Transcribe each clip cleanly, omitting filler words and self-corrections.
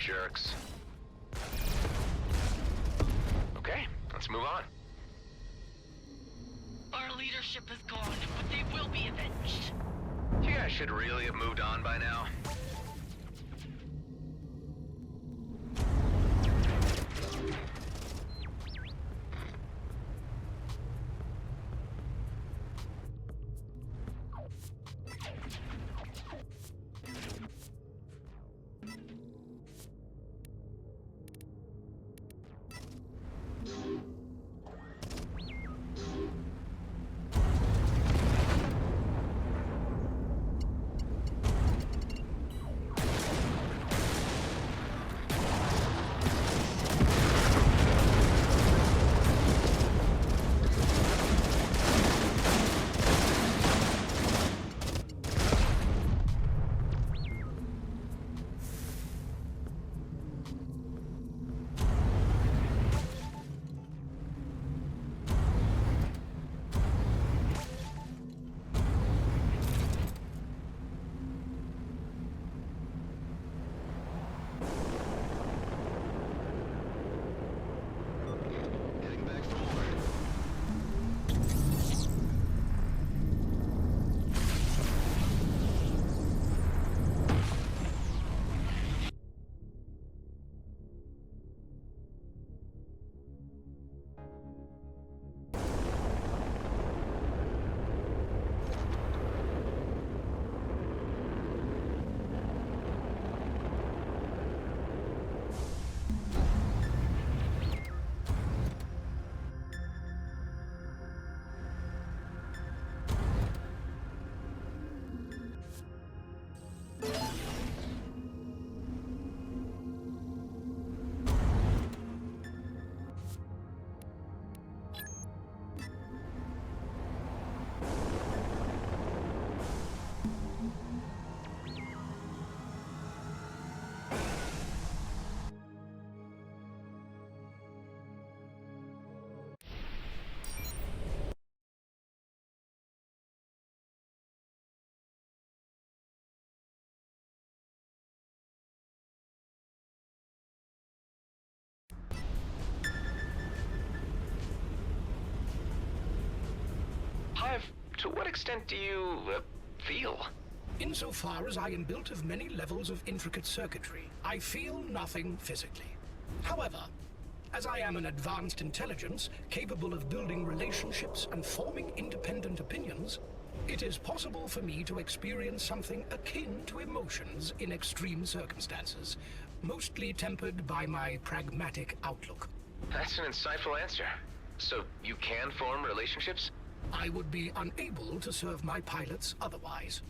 jerks. Okay, let's move on. Our leadership is gone, but they will be avenged. You guys should really have moved on by now. Hive, to what extent do you, feel? Insofar as I am built of many levels of intricate circuitry, I feel nothing physically. However, as I am an advanced intelligence capable of building relationships and forming independent opinions, it is possible for me to experience something akin to emotions in extreme circumstances, mostly tempered by my pragmatic outlook. That's an insightful answer. So you can form relationships? I would be unable to serve my pilots otherwise.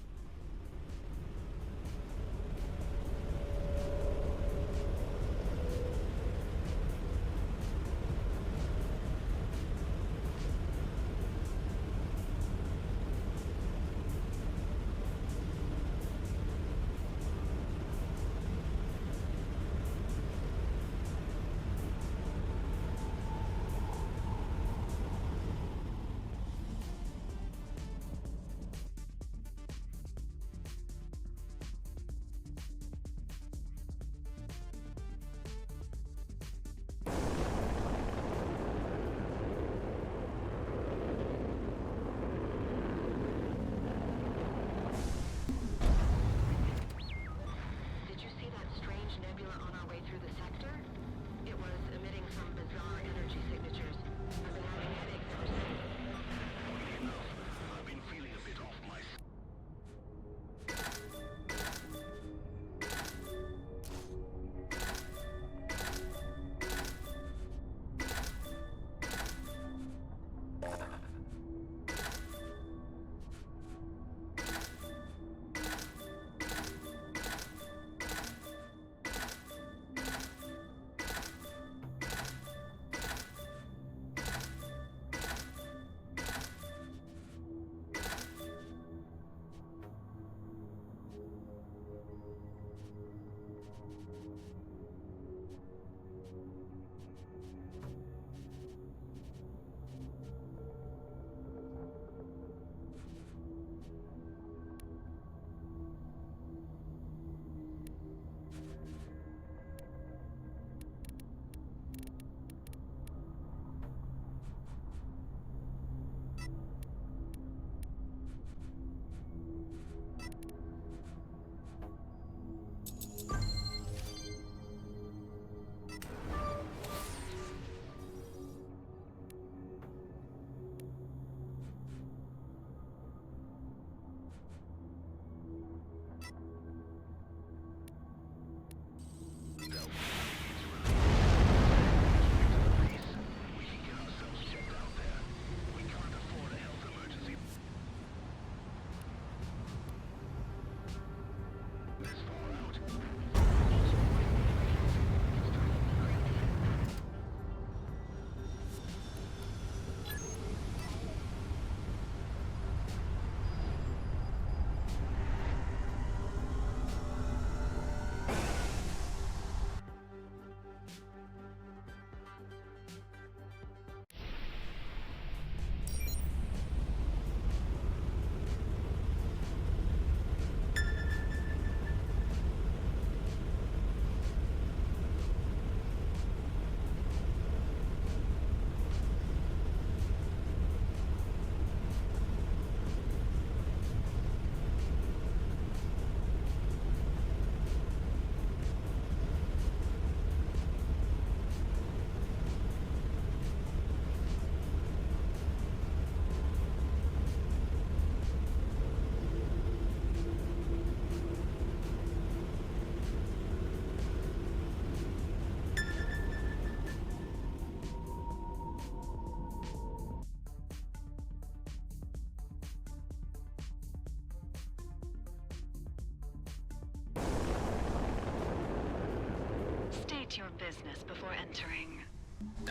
state your business before entering.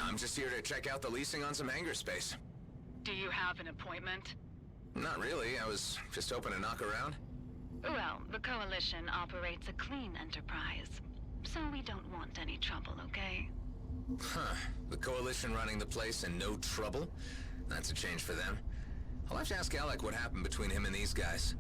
I'm just here to check out the leasing on some hangar space. Do you have an appointment? Not really, I was just hoping to knock around. Well, the Coalition operates a clean enterprise, so we don't want any trouble, okay? Huh, the Coalition running the place and no trouble? That's a change for them. I'll have to ask Alec what happened between him and these guys.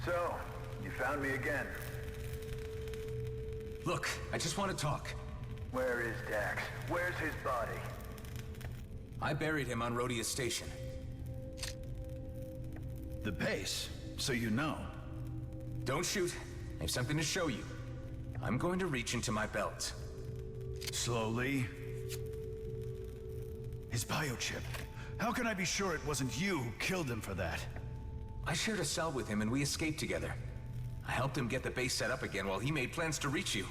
So, you found me again. Look, I just want to talk. Where is Dax? Where's his body? I buried him on Rhodia Station. The base, so you know. Don't shoot. I have something to show you. I'm going to reach into my belt. Slowly. His biochip. How can I be sure it wasn't you who killed him for that? I shared a cell with him and we escaped together. I helped him get the base set up again while he made plans to reach you.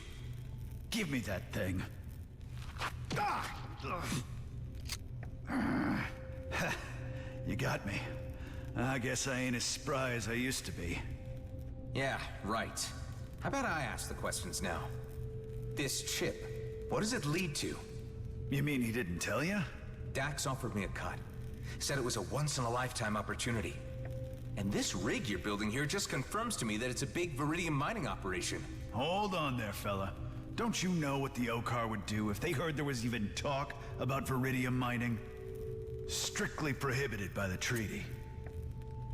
Give me that thing. Ah! You got me. I guess I ain't as spry as I used to be. Yeah, right. How about I ask the questions now? This chip, what does it lead to? You mean he didn't tell you? Dax offered me a cut. Said it was a once-in-a-lifetime opportunity. And this rig you're building here just confirms to me that it's a big Viridium mining operation. Hold on there, fella. Don't you know what the Okar would do if they heard there was even talk about Viridium mining? Strictly prohibited by the treaty.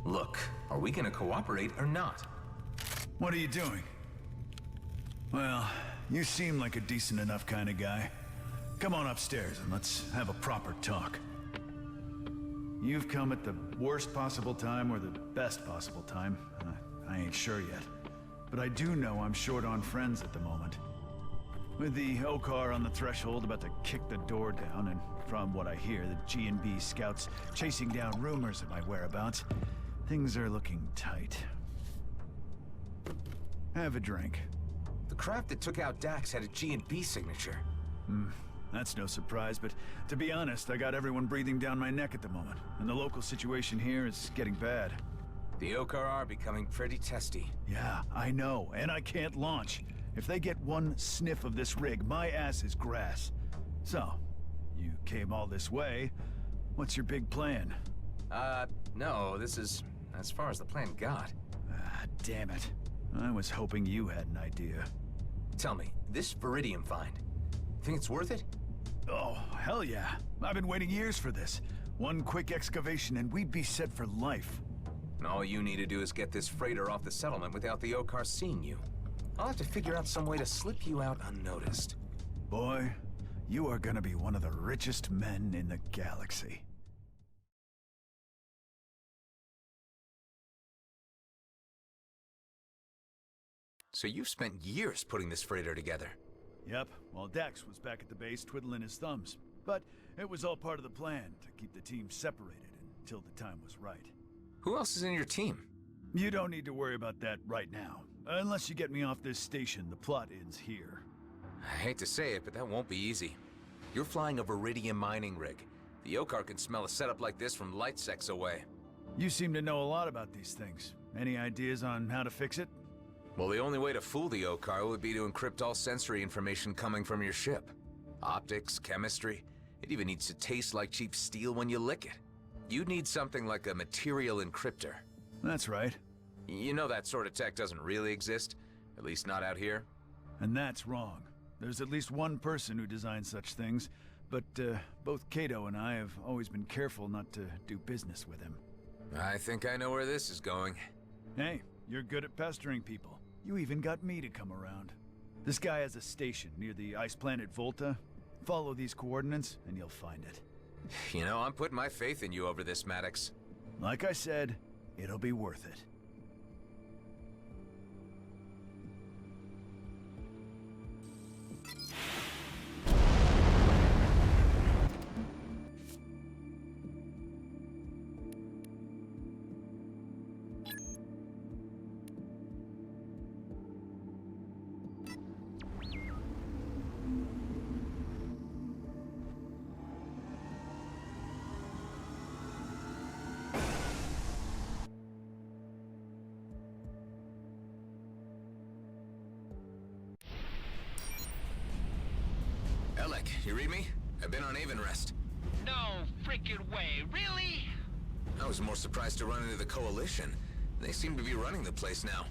Look, are we gonna cooperate or not? What are you doing? Well, you seem like a decent enough kind of guy. Come on upstairs and let's have a proper talk. You've come at the worst possible time or the best possible time. I ain't sure yet. But I do know I'm short on friends at the moment. With the Okar on the threshold about to kick the door down, and from what I hear, the G&B scouts chasing down rumors of my whereabouts, things are looking tight. Have a drink. The craft that took out Dax had a G&B signature. That's no surprise, but to be honest, I got everyone breathing down my neck at the moment, and the local situation here is getting bad. The Okar are becoming pretty testy. Yeah, I know, and I can't launch. If they get one sniff of this rig, my ass is grass. So, you came all this way. What's your big plan? No, this is as far as the plan got. Ah, damn it. I was hoping you had an idea. Tell me, this Viridium find, think it's worth it? Oh, hell yeah. I've been waiting years for this. One quick excavation and we'd be set for life. And all you need to do is get this freighter off the settlement without the Okar seeing you. I'll have to figure out some way to slip you out unnoticed. Boy, you are gonna be one of the richest men in the galaxy. So you've spent years putting this freighter together. Yep, while Dax was back at the base twiddling his thumbs. But it was all part of the plan to keep the team separated until the time was right. Who else is in your team? You don't need to worry about that right now. Unless you get me off this station, the plot ends here. I hate to say it, but that won't be easy. You're flying a Viridium mining rig. The Okar can smell a setup like this from light secs away. You seem to know a lot about these things. Any ideas on how to fix it? Well, the only way to fool the Okar would be to encrypt all sensory information coming from your ship. Optics, chemistry, it even needs to taste like cheap steel when you lick it. You'd need something like a material encryptor. That's right. You know that sort of tech doesn't really exist, at least not out here. And that's wrong. There's at least one person who designs such things, but both Kato and I have always been careful not to do business with him. I think I know where this is going. Hey, you're good at pestering people. You even got me to come around. This guy has a station near the ice planet Volta. Follow these coordinates and you'll find it. You know, I'm putting my faith in you over this, Maddox. Like I said, it'll be worth it. Alec, you read me? I've been on Avon rest. No freaking way, really? I was more surprised to run into the Coalition. They seem to be running the place now.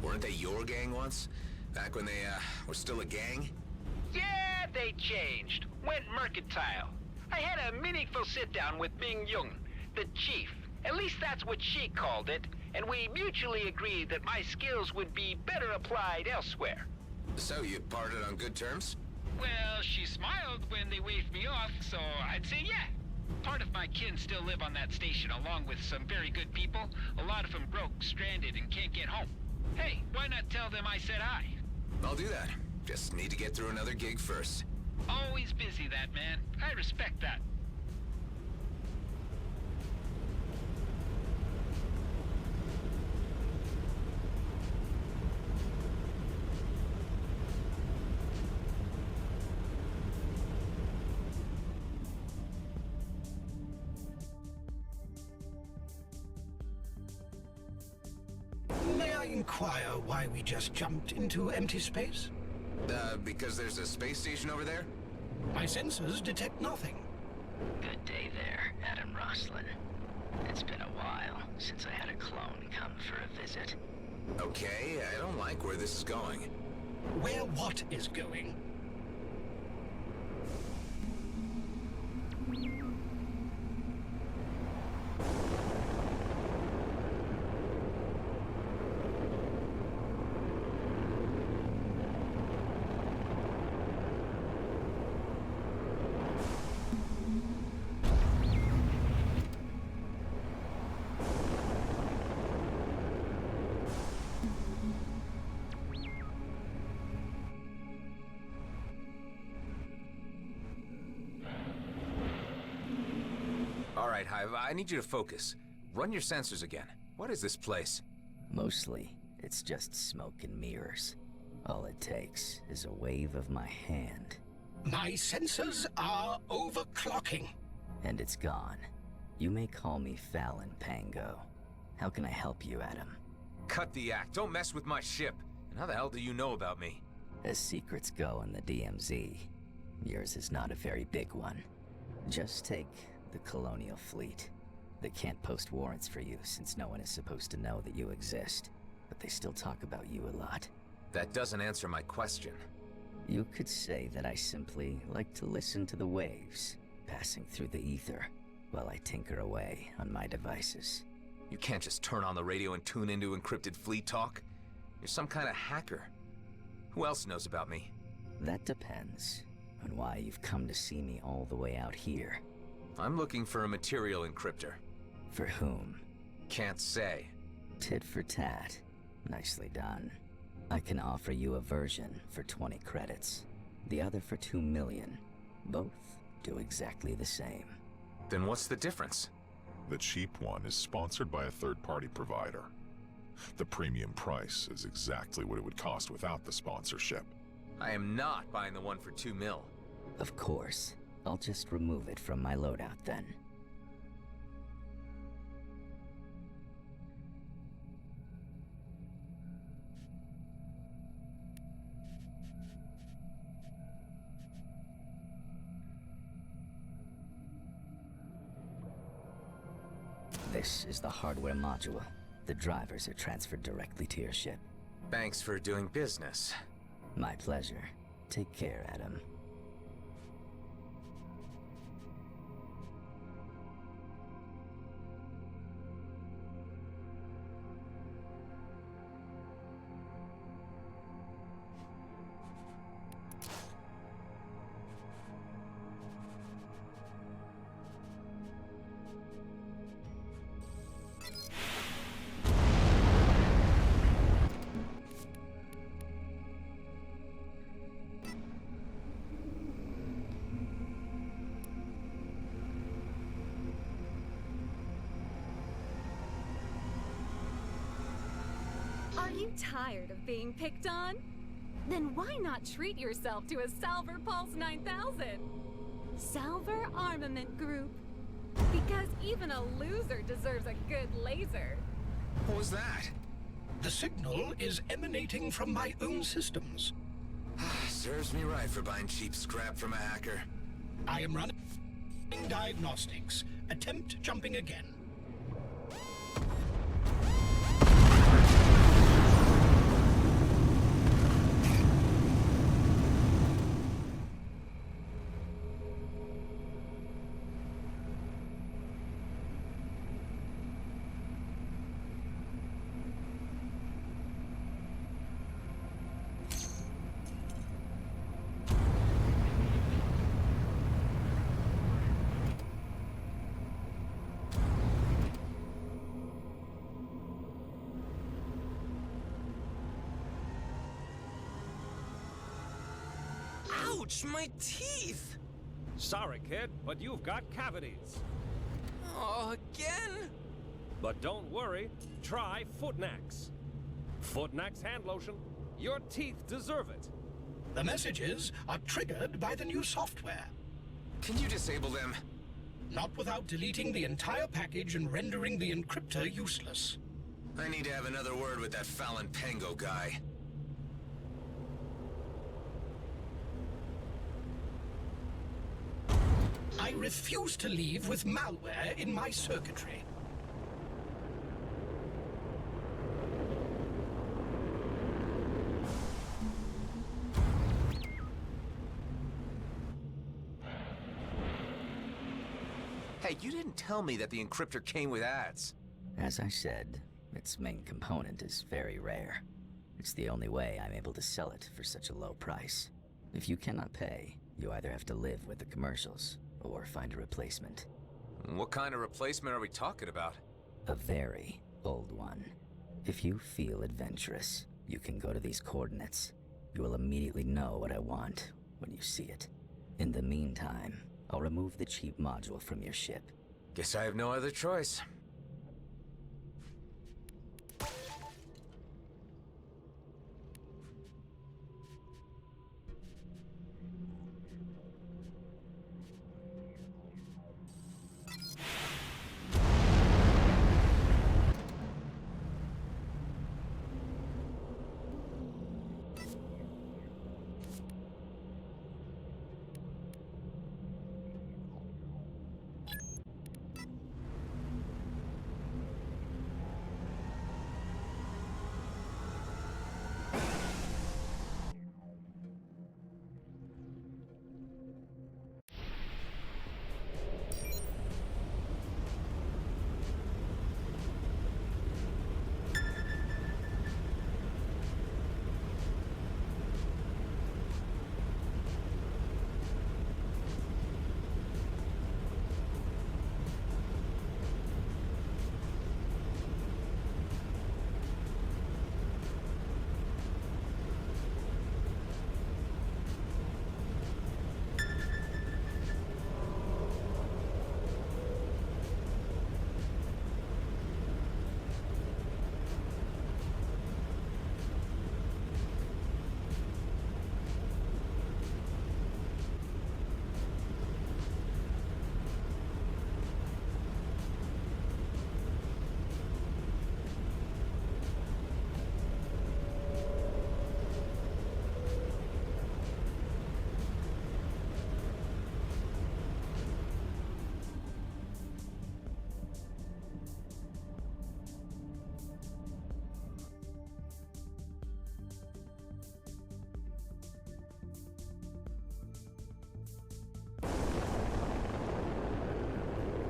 Weren't they your gang once? Back when they, were still a gang? Yeah, they changed. Went mercantile. I had a meaningful sit-down with Ming Yung, the chief. At least that's what she called it. And we mutually agreed that my skills would be better applied elsewhere. So you parted on good terms? Well, she smiled when they waved me off, so I'd say yeah. Part of my kin still live on that station, along with some very good people. A lot of them broke, stranded, and can't get home. Hey, why not tell them I said hi? I'll do that. Just need to get through another gig first. Always busy, that man. I respect that. May I inquire why we just jumped into empty space? Because there's a space station over there? My sensors detect nothing. Good day there, Adam Roslin. It's been a while since I had a clone come for a visit. Okay, I don't like where this is going. Where what is going? All right, Hive, I need you to focus. Run your sensors again. What is this place? Mostly, it's just smoke and mirrors. All it takes is a wave of my hand, My sensors are overclocking. and it's gone. You may call me Fallon Pango. How can I help you, Adam? Cut the act. Don't mess with my ship. And how the hell do you know about me? As secrets go in the DMZ, yours is not a very big one. Just take the Colonial Fleet. They can't post warrants for you since no one is supposed to know that you exist, but they still talk about you a lot. That doesn't answer my question. You could say that I simply like to listen to the waves passing through the ether while I tinker away on my devices. You can't just turn on the radio and tune into encrypted fleet talk. You're some kind of hacker. Who else knows about me? That depends on why you've come to see me all the way out here. I'm looking for a material encryptor. For whom? Can't say. Tit for tat. Nicely done. I can offer you a version for 20 credits, the other for 2 million. Both do exactly the same. Then what's the difference? The cheap one is sponsored by a third-party provider. The premium price is exactly what it would cost without the sponsorship. I am not buying the one for 2 mil. Of course. I'll just remove it from my loadout then. This is the hardware module. The drivers are transferred directly to your ship. Thanks for doing business. My pleasure. Take care, Adam. Are you tired of being picked on? Then why not treat yourself to a Salver Pulse 9000? Salver Armament Group. Because even a loser deserves a good laser. What was that? The signal is emanating from my own systems. So Serves me right for buying cheap scrap from a hacker. I am running diagnostics. Attempt jumping again. Ouch, my teeth! Sorry, kid, but you've got cavities. Oh, again? But don't worry, try Footnax. Footnax hand lotion. Your teeth deserve it. The messages are triggered by the new software. Can you disable them? Not without deleting the entire package and rendering the encryptor useless. I need to have another word with that Fallon Pango guy. I refuse to leave with malware in my circuitry. Hey, you didn't tell me that the encryptor came with ads. As I said, its main component is very rare. It's the only way I'm able to sell it for such a low price. If you cannot pay, you either have to live with the commercials or find a replacement. What kind of replacement are we talking about? A very old one. If you feel adventurous, you can go to these coordinates. You will immediately know what I want when you see it. In the meantime, I'll remove the cheap module from your ship. Guess I have no other choice.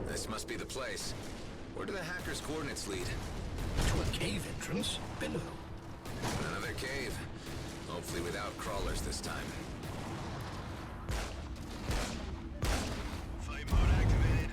This must be the place. Where do the hackers' coordinates lead? To a cave entrance below. Another cave. Hopefully without crawlers this time. Flight mode activated.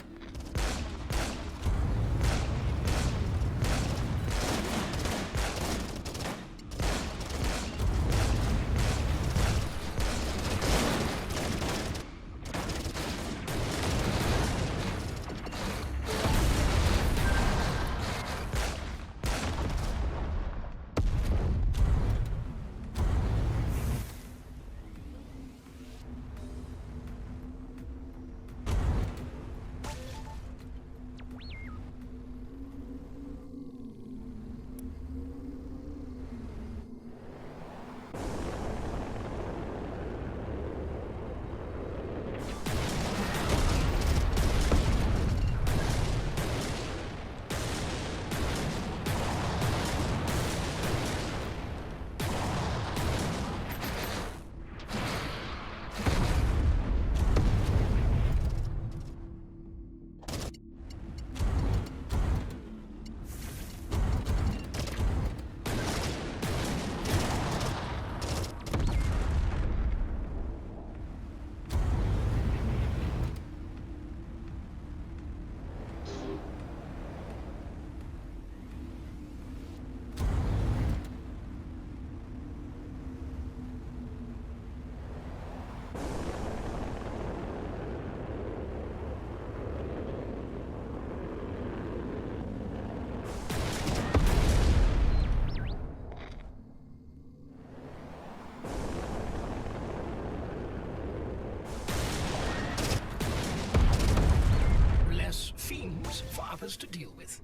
problems for others to deal with.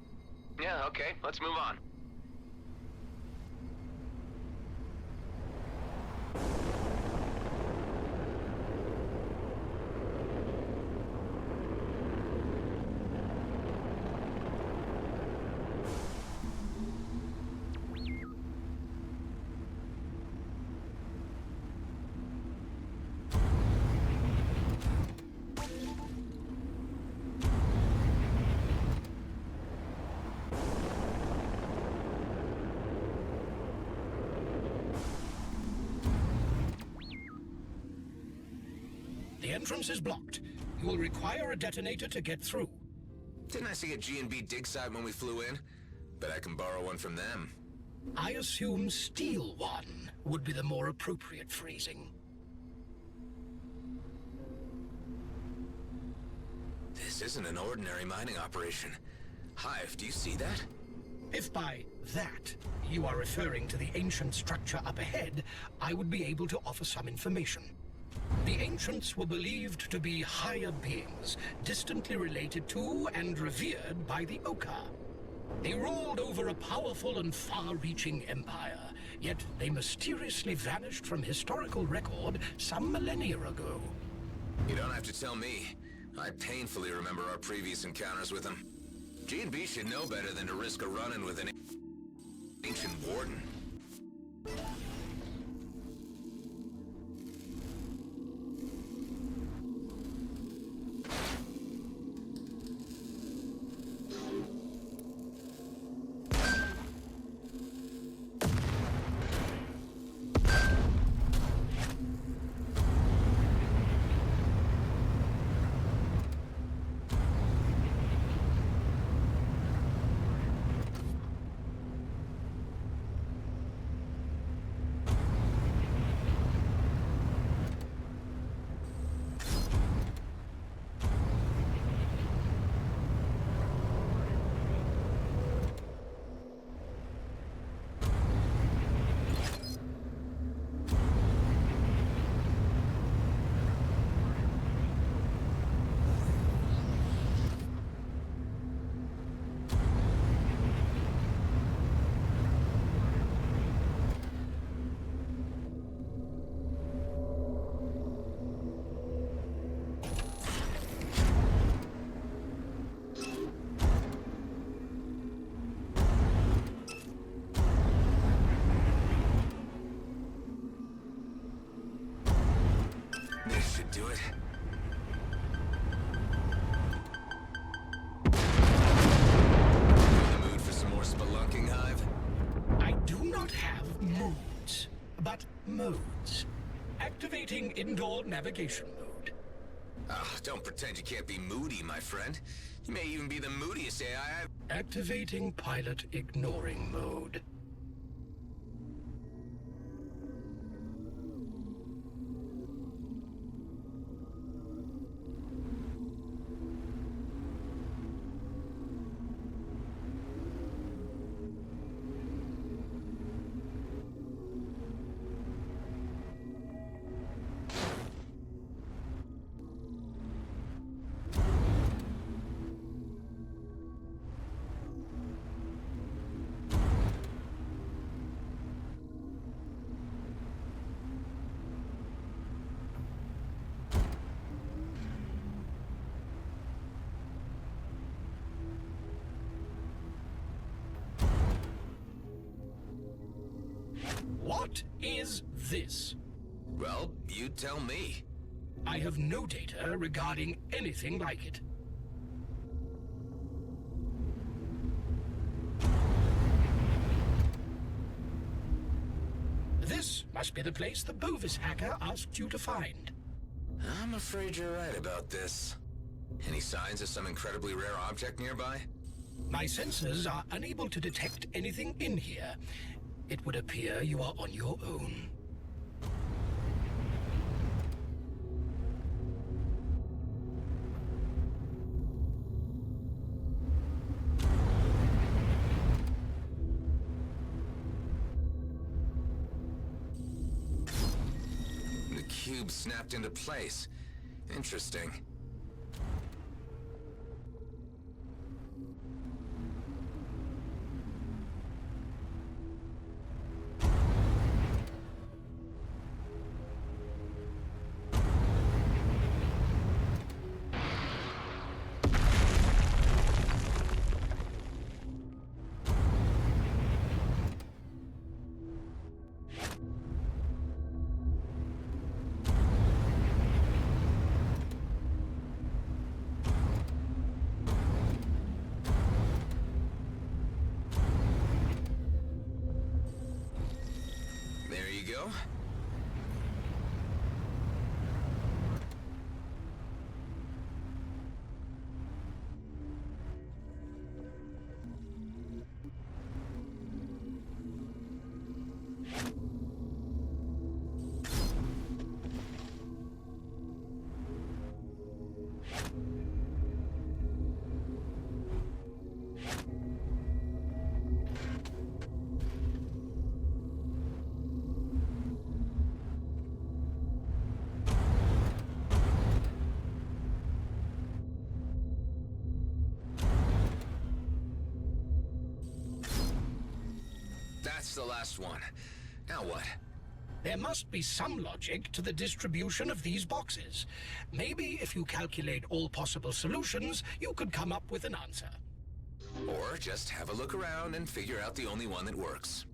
Yeah, okay, let's move on. The entrance is blocked. You will require a detonator to get through. Didn't I see a G&B dig site when we flew in? Bet I can borrow one from them. I assume steal one would be the more appropriate phrasing. This isn't an ordinary mining operation. Hive, do you see that? If by that you are referring to the ancient structure up ahead, I would be able to offer some information. The ancients were believed to be higher beings, distantly related to and revered by the Oka. They ruled over a powerful and far-reaching empire, yet they mysteriously vanished from historical record some millennia ago. You don't have to tell me. I painfully remember our previous encounters with them. G&B should know better than to risk a run-in with an ancient warden. This should do it. In the mood for some more spelunking, Hive? I do not have moods, but modes. Activating indoor navigation mode. Oh, don't pretend you can't be moody, my friend. You may even be the moodiest AI I've... Activating pilot ignoring mode. What is this? Well, you tell me. I have no data regarding anything like it. This must be the place the Bovis hacker asked you to find. I'm afraid you're right about this. Any signs of some incredibly rare object nearby? My sensors are unable to detect anything in here. It would appear you are on your own. The cube snapped into place. Interesting. go. That's the last one. Now what? There must be some logic to the distribution of these boxes. Maybe if you calculate all possible solutions, you could come up with an answer. Or just have a look around and figure out the only one that works.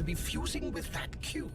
be fusing with that cube.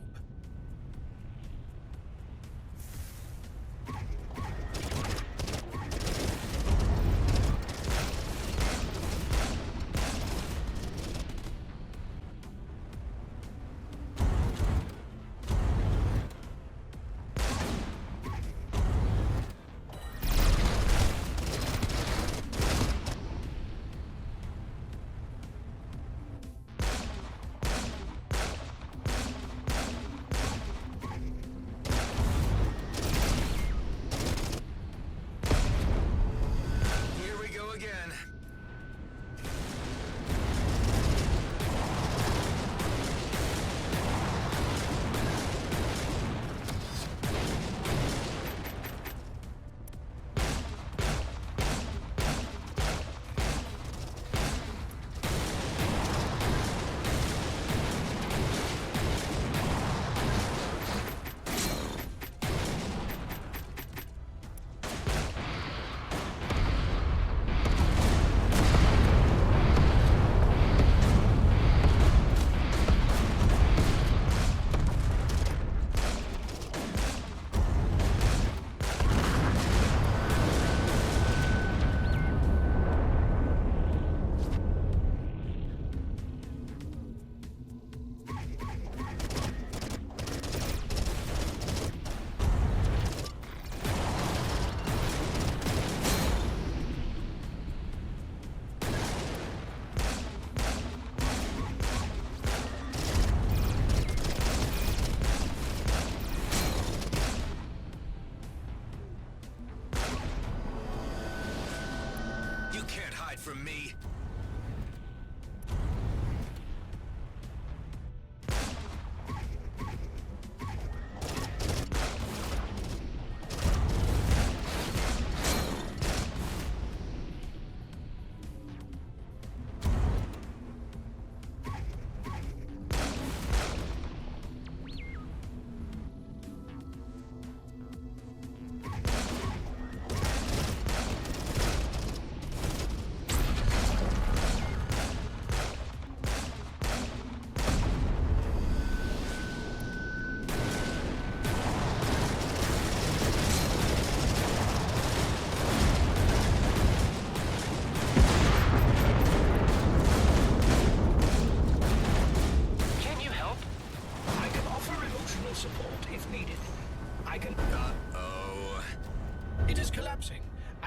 From me.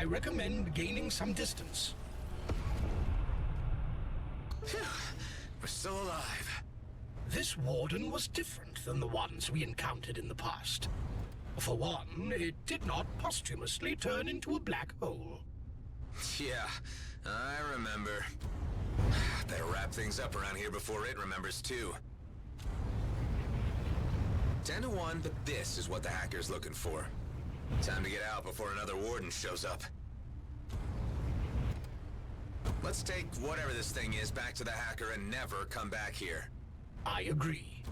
I recommend gaining some distance. Phew. We're still alive. This warden was different than the ones we encountered in the past. For one, it did not posthumously turn into a black hole. Yeah, I remember. Better wrap things up around here before it remembers too. 10 to 1, but this is what the hacker's looking for. Time to get out before another warden shows up. Let's take whatever this thing is back to the hacker and never come back here. I agree.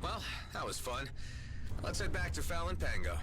Well, that was fun. Let's head back to Fallon Pango.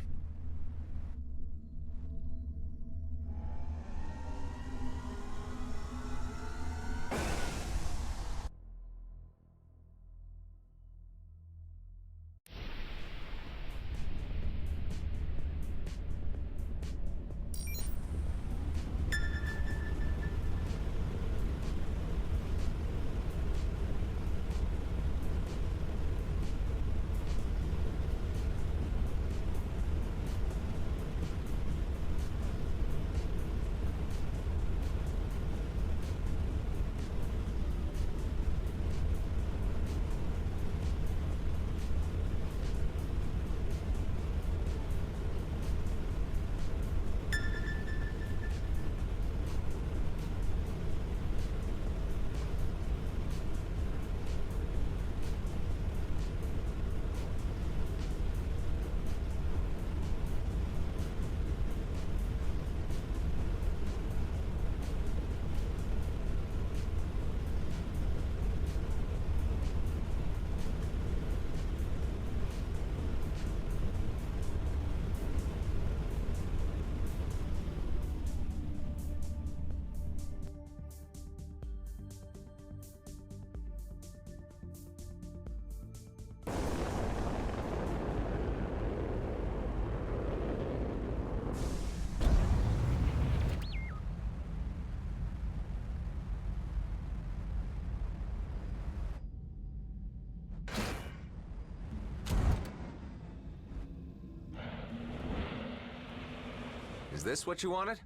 this what you wanted?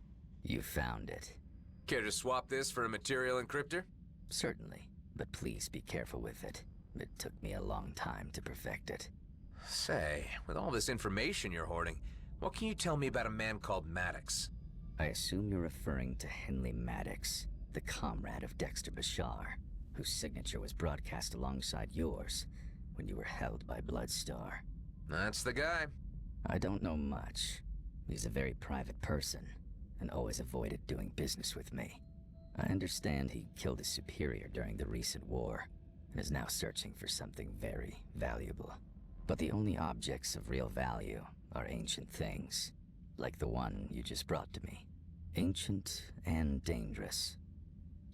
You found it. Care to swap this for a material encryptor? Certainly, but please be careful with it. It took me a long time to perfect it. Say, with all this information you're hoarding, what can you tell me about a man called Maddox? I assume you're referring to Henley Maddox, the comrade of Dexter Bashar, whose signature was broadcast alongside yours when you were held by Bloodstar. That's the guy. I don't know much. He's a very private person, and always avoided doing business with me. I understand he killed his superior during the recent war, and is now searching for something very valuable. But the only objects of real value are ancient things, like the one you just brought to me. Ancient and dangerous.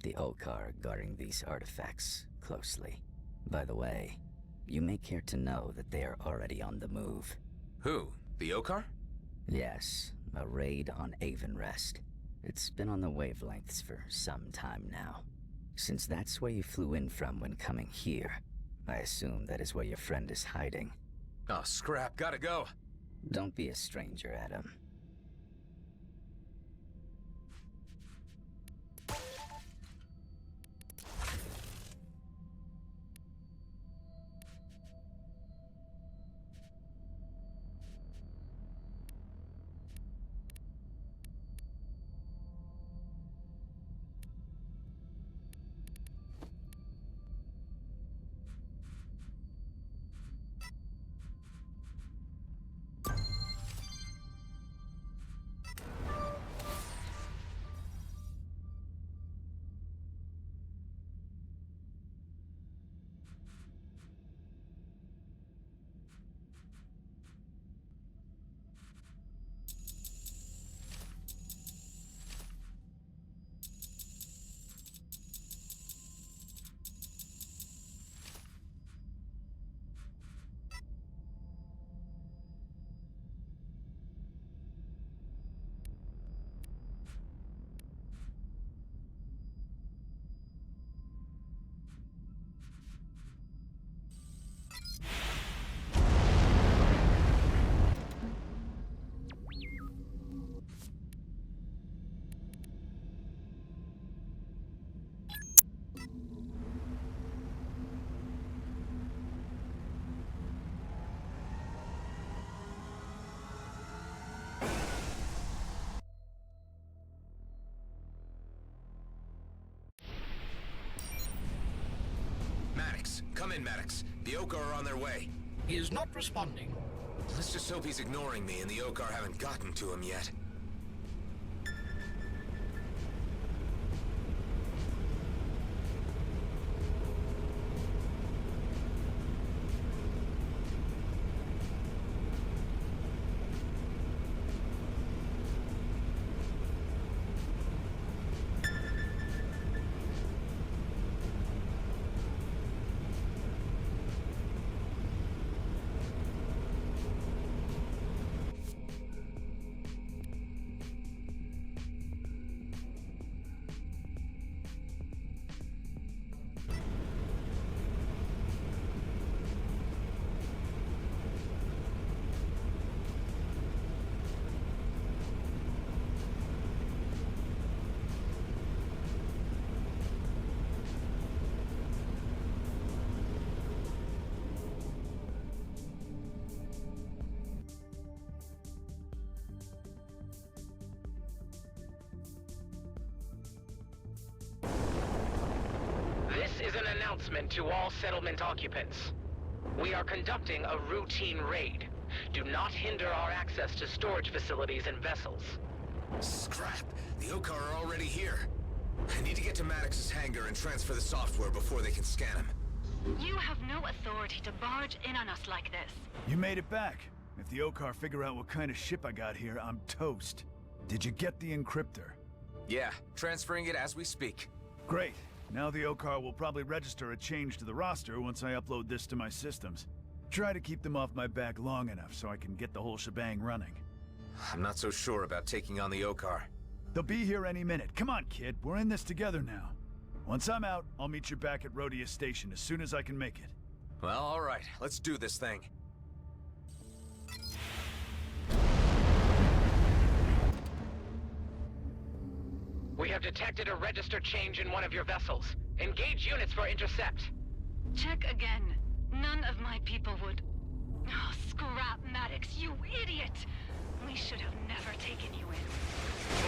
The Okar guarding these artifacts closely. By the way, you may care to know that they are already on the move. Who? The Okar? Yes, a raid on Avonrest. It's been on the wavelengths for some time now. Since that's where you flew in from when coming here, I assume that is where your friend is hiding. Oh, scrap, gotta go. Don't be a stranger, Adam. Come in, Maddox. The Okar are on their way. He is not responding. Let's just hope he's ignoring me and the Okar haven't gotten to him yet. This is an announcement to all settlement occupants. We are conducting a routine raid. Do not hinder our access to storage facilities and vessels. Scrap! The Okar are already here. I need to get to Maddox's hangar and transfer the software before they can scan him. You have no authority to barge in on us like this. You made it back. If the Okar figure out what kind of ship I got here, I'm toast. Did you get the encryptor? Yeah, transferring it as we speak. Great. Now the Okar will probably register a change to the roster once I upload this to my systems. Try to keep them off my back long enough so I can get the whole shebang running. I'm not so sure about taking on the Okar. They'll be here any minute. Come on, kid. We're in this together now. Once I'm out, I'll meet you back at Rhodia Station as soon as I can make it. Well, all right. Let's do this thing. We have detected a register change in one of your vessels. Engage units for intercept. Check again. None of my people would... Oh, scrap Maddox, you idiot! We should have never taken you in.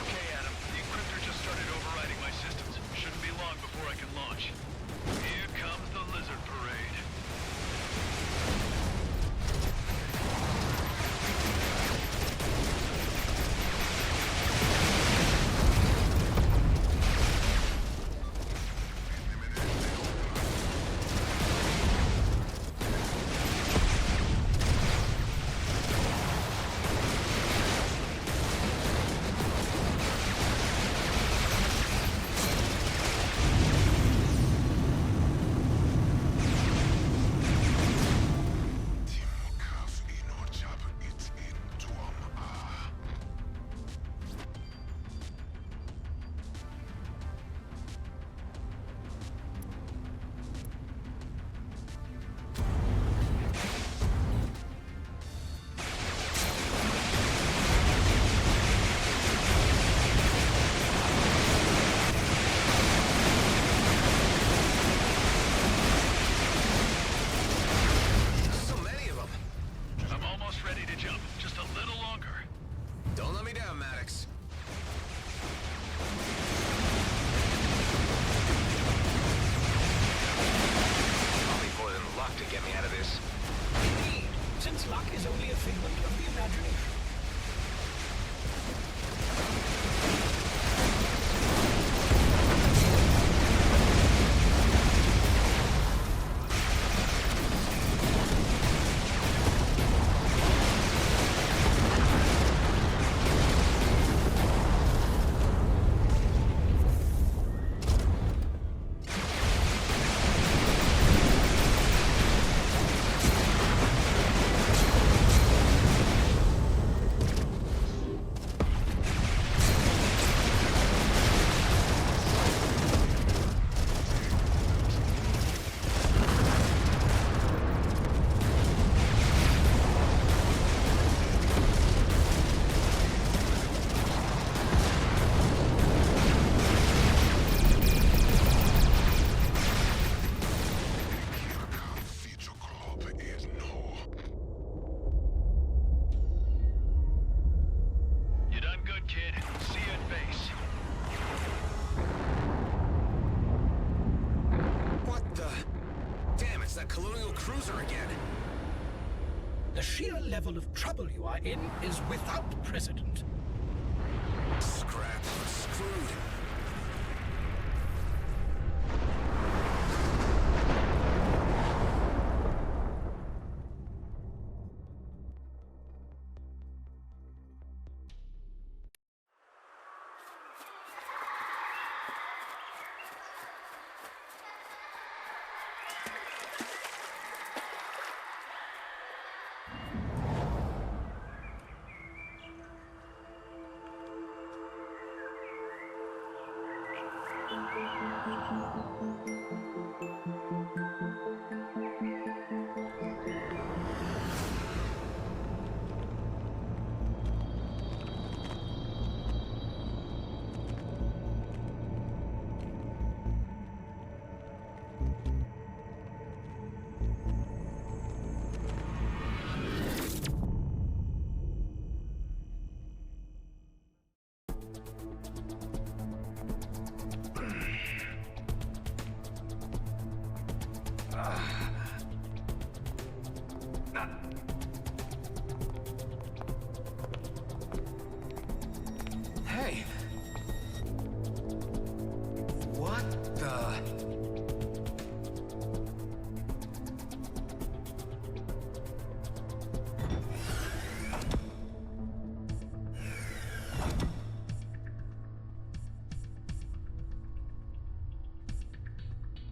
Okay, Adam. The encryptor just started overriding my systems. Shouldn't be long before I can launch. Here comes the lizard parade. Luck is only a figment of the imagination. The sheer level of trouble you are in is without precedent. Scrap. Screwed. Hey! What the...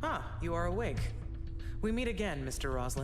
Ah, you are awake. We meet again, Mr. Roslin.